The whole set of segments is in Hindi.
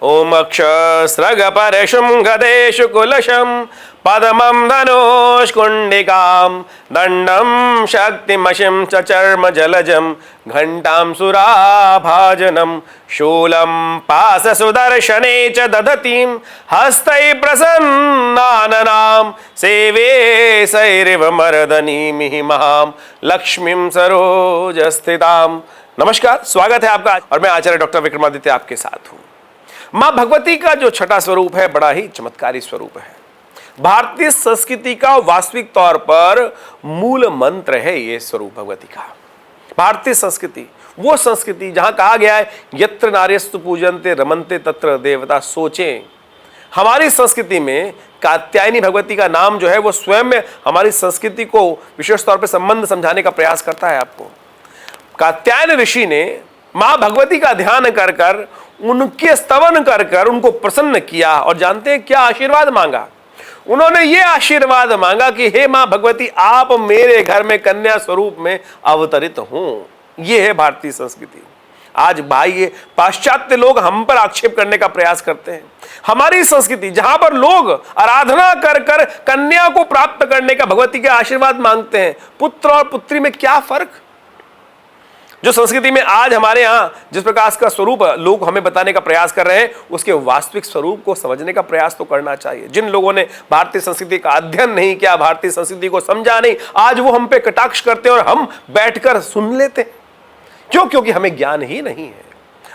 ओम अक्षस्रगपरशुं गदेषु कुलशं पद्मं धनुष्कुण्डिकां दण्डं शक्तिमशिं च चर्म जलजं घण्टां सुराभाजनं शूलं पाशसुदर्शने च दधतीं हस्तैः प्रसन्नाननां सेवे सैरिव मर्दनीमिहि महां लक्ष्मीं सरोजस्थितां। नमस्कार, स्वागत है आपका और मैं आचार्य डॉक्टर विक्रमादित्य आपके साथ हूं। मां भगवती का जो छठा स्वरूप है बड़ा ही चमत्कारी स्वरूप है। भारतीय संस्कृति का वास्तविक तौर पर मूल मंत्र है ये स्वरूप भगवती का। भारतीय संस्कृति वो संस्कृति जहां कहा गया है यत्र नार्यस्तु पूजन्ते रमन्ते तत्र देवता। सोचें, हमारी संस्कृति में कात्यायनी भगवती का नाम जो है वो स्वयं में हमारी संस्कृति को विशेष तौर पर संबंध समझाने का प्रयास करता है। आपको कात्यायन ऋषि ने मां भगवती का ध्यान कर कर उनके स्तवन कर कर उनको प्रसन्न किया और जानते हैं क्या आशीर्वाद मांगा? उन्होंने ये आशीर्वाद मांगा कि हे मां भगवती, आप मेरे घर में कन्या स्वरूप में अवतरित हों। ये है भारतीय संस्कृति। आज भाई ये पाश्चात्य लोग हम पर आक्षेप करने का प्रयास करते हैं। हमारी संस्कृति जहां पर लोग आराधना कर कर कन्या को प्राप्त करने का भगवती के आशीर्वाद मांगते हैं, पुत्र और पुत्री में क्या फर्क? जो संस्कृति में आज हमारे यहाँ जिस प्रकार का स्वरूप लोग हमें बताने का प्रयास कर रहे हैं, उसके वास्तविक स्वरूप को समझने का प्रयास तो करना चाहिए। जिन लोगों ने भारतीय संस्कृति का अध्ययन नहीं किया, भारतीय संस्कृति को समझा नहीं, आज वो हम पे कटाक्ष करते हैं और हम बैठकर सुन लेते हैं। क्यों? क्योंकि हमें ज्ञान ही नहीं है।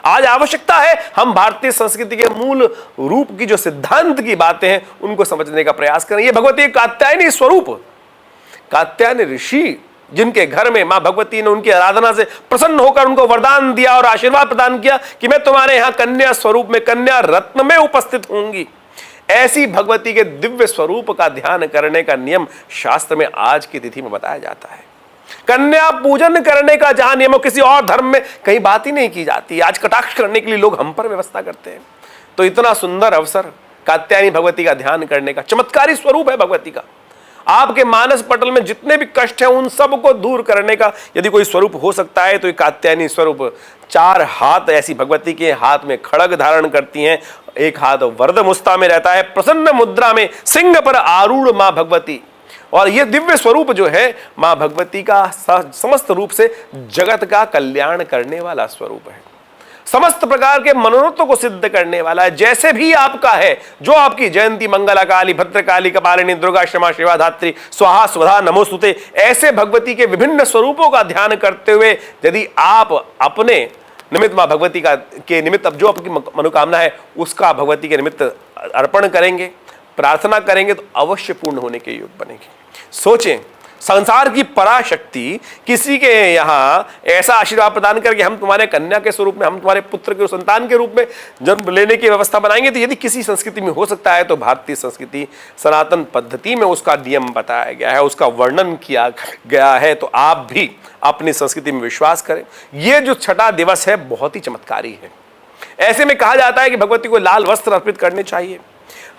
आज आवश्यकता है हम भारतीय संस्कृति के मूल रूप की जो सिद्धांत की बातें हैं उनको समझने का प्रयास करें। ये भगवती कात्यायनी स्वरूप, कात्यायन ऋषि जिनके घर में मां भगवती ने उनकी आराधना से प्रसन्न होकर उनको वरदान दिया और आशीर्वाद प्रदान किया कि मैं तुम्हारे यहां कन्या स्वरूप में, कन्या रत्न में उपस्थित होंगी। ऐसी भगवती के दिव्य स्वरूप का ध्यान करने का नियम शास्त्र में आज की तिथि में बताया जाता है। कन्या पूजन करने का जहां नियम हो, किसी और धर्म में कहीं बात ही नहीं की जाती। आज कटाक्ष करने के लिए लोग हम पर व्यवस्था करते हैं। तो इतना सुंदर अवसर कात्यायनी भगवती का ध्यान करने का, चमत्कारी स्वरूप है भगवती का। आपके मानस पटल में जितने भी कष्ट हैं उन सब को दूर करने का यदि कोई स्वरूप हो सकता है तो ये कात्यायनी स्वरूप। 4 हाथ ऐसी भगवती के हाथ में खड़ग धारण करती हैं, एक हाथ वरद मुस्ता में रहता है, प्रसन्न मुद्रा में सिंह पर आरूढ़ मां भगवती। और ये दिव्य स्वरूप जो है मां भगवती का समस्त रूप से जगत का कल्याण करने वाला स्वरूप है, समस्त प्रकार के मनोरथों को सिद्ध करने वाला है। जैसे भी आपका है, जो आपकी जयंती मंगला काली, भद्रकाली, कपालिनी, दुर्गा, क्षमा, शिवा, धात्री, स्वाहा, स्वधा, नमोस्तुते, ऐसे भगवती के विभिन्न स्वरूपों का ध्यान करते हुए यदि आप अपने निमित्त मां भगवती का के निमित्त अब जो आपकी मनोकामना है उसका भगवती के निमित्त अर्पण करेंगे, प्रार्थना करेंगे तो अवश्य पूर्ण होने के योग बनेगी। सोचें, संसार की पराशक्ति किसी के यहाँ ऐसा आशीर्वाद प्रदान करके हम तुम्हारे कन्या के स्वरूप में, हम तुम्हारे पुत्र के संतान के रूप में जन्म लेने की व्यवस्था बनाएंगे, तो यदि किसी संस्कृति में हो सकता है तो भारतीय संस्कृति सनातन पद्धति में उसका नियम बताया गया है, उसका वर्णन किया गया है। तो आप भी अपनी संस्कृति में विश्वास करें। ये जो छठा दिवस है बहुत ही चमत्कारी है। ऐसे में कहा जाता है कि भगवती को लाल वस्त्र अर्पित करने चाहिए,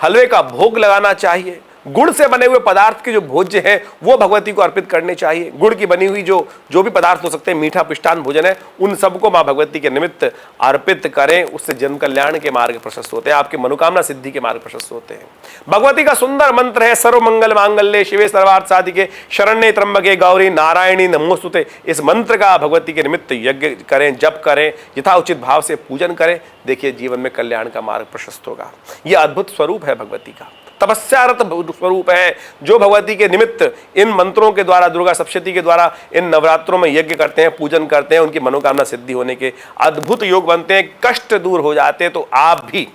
हलवे का भोग लगाना चाहिए, गुड़ से बने हुए पदार्थ के जो भोज्य है वो भगवती को अर्पित करने चाहिए। गुड़ की बनी हुई जो भी पदार्थ हो सकते हैं, मीठा पिष्टान भोजन है, उन सबको मां भगवती के निमित्त अर्पित करें। उससे जन्म कल्याण के मार्ग प्रशस्त होते हैं, आपके मनोकामना सिद्धि के मार्ग प्रशस्त होते हैं। भगवती का सुंदर मंत्र है सर्व मंगल मांगल्ये शिवे सर्वार्थ साधिके शरण्ये त्र्यंबके गौरी नारायणी नमोस्तुते। इस मंत्र का भगवती के निमित्त यज्ञ करें, जप करें, यथाउचित भाव से पूजन करें। देखिए जीवन में कल्याण का मार्ग प्रशस्त होगा। यह अद्भुत स्वरूप है भगवती का, तपस्यारत स्वरूप है जो भगवती के निमित्त इन मंत्रों के द्वारा, दुर्गा सप्तशती के द्वारा इन नवरात्रों में यज्ञ करते हैं, पूजन करते हैं, उनकी मनोकामना सिद्धि होने के अद्भुत योग बनते हैं, कष्ट दूर हो जाते हैं। तो आप भी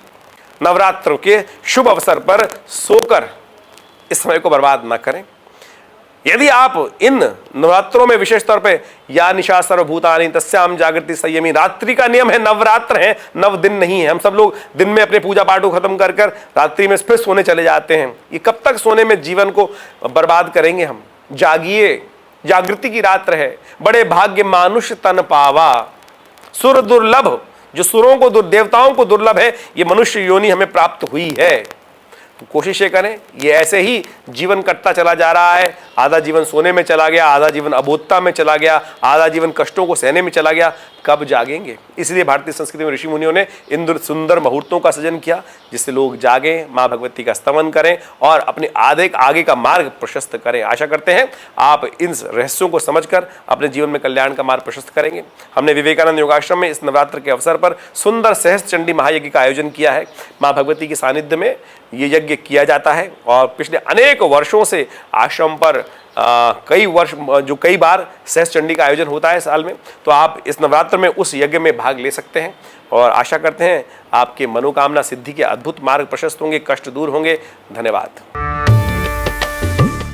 नवरात्रों के शुभ अवसर पर सोकर इस समय को बर्बाद ना करें। यदि आप इन नवरात्रों में विशेष तौर पे या निशा सर्वभूतानि तस्याम जागृति संयमी, रात्रि का नियम है, नवरात्र है, 9 दिन नहीं है। हम सब लोग दिन में अपने पूजा पाठ को खत्म कर कर रात्रि में फिर सोने चले जाते हैं। ये कब तक सोने में जीवन को बर्बाद करेंगे हम? जागिए, जागृति की रात्र है। बड़े भाग्य मानुष तन पावा, सुर दुर्लभ, जो सुरों को, देवताओं को दुर्लभ है, ये मनुष्य योनि हमें प्राप्त हुई है। तो कोशिश ये करें, ये ऐसे ही जीवन कटता चला जा रहा है, आधा जीवन सोने में चला गया, आधा जीवन अबोधता में चला गया, आधा जीवन कष्टों को सहने में चला गया, कब जागेंगे? इसलिए भारतीय संस्कृति में ऋषि मुनियों ने इन सुंदर मुहूर्तों का सृजन किया जिससे लोग जागें, माँ भगवती का स्तवन करें और अपने आगे का मार्ग प्रशस्त करें। आशा करते हैं आप इन रहस्यों को समझकर अपने जीवन में कल्याण का मार्ग प्रशस्त करेंगे। हमने विवेकानंद योगाश्रम में इस नवरात्र के अवसर पर सुंदर सहस्त्र चंडी महायज्ञ का आयोजन किया है। माँ भगवती के सानिध्य में ये यज्ञ किया जाता है और पिछले अनेक वर्षों से आश्रम पर कई बार सहस्त्र चंडी का आयोजन होता है साल में। तो आप इस नवरात्र में उस यज्ञ में भाग ले सकते हैं और आशा करते हैं आपके मनोकामना सिद्धि के अद्भुत मार्ग प्रशस्त होंगे, कष्ट दूर होंगे। धन्यवाद।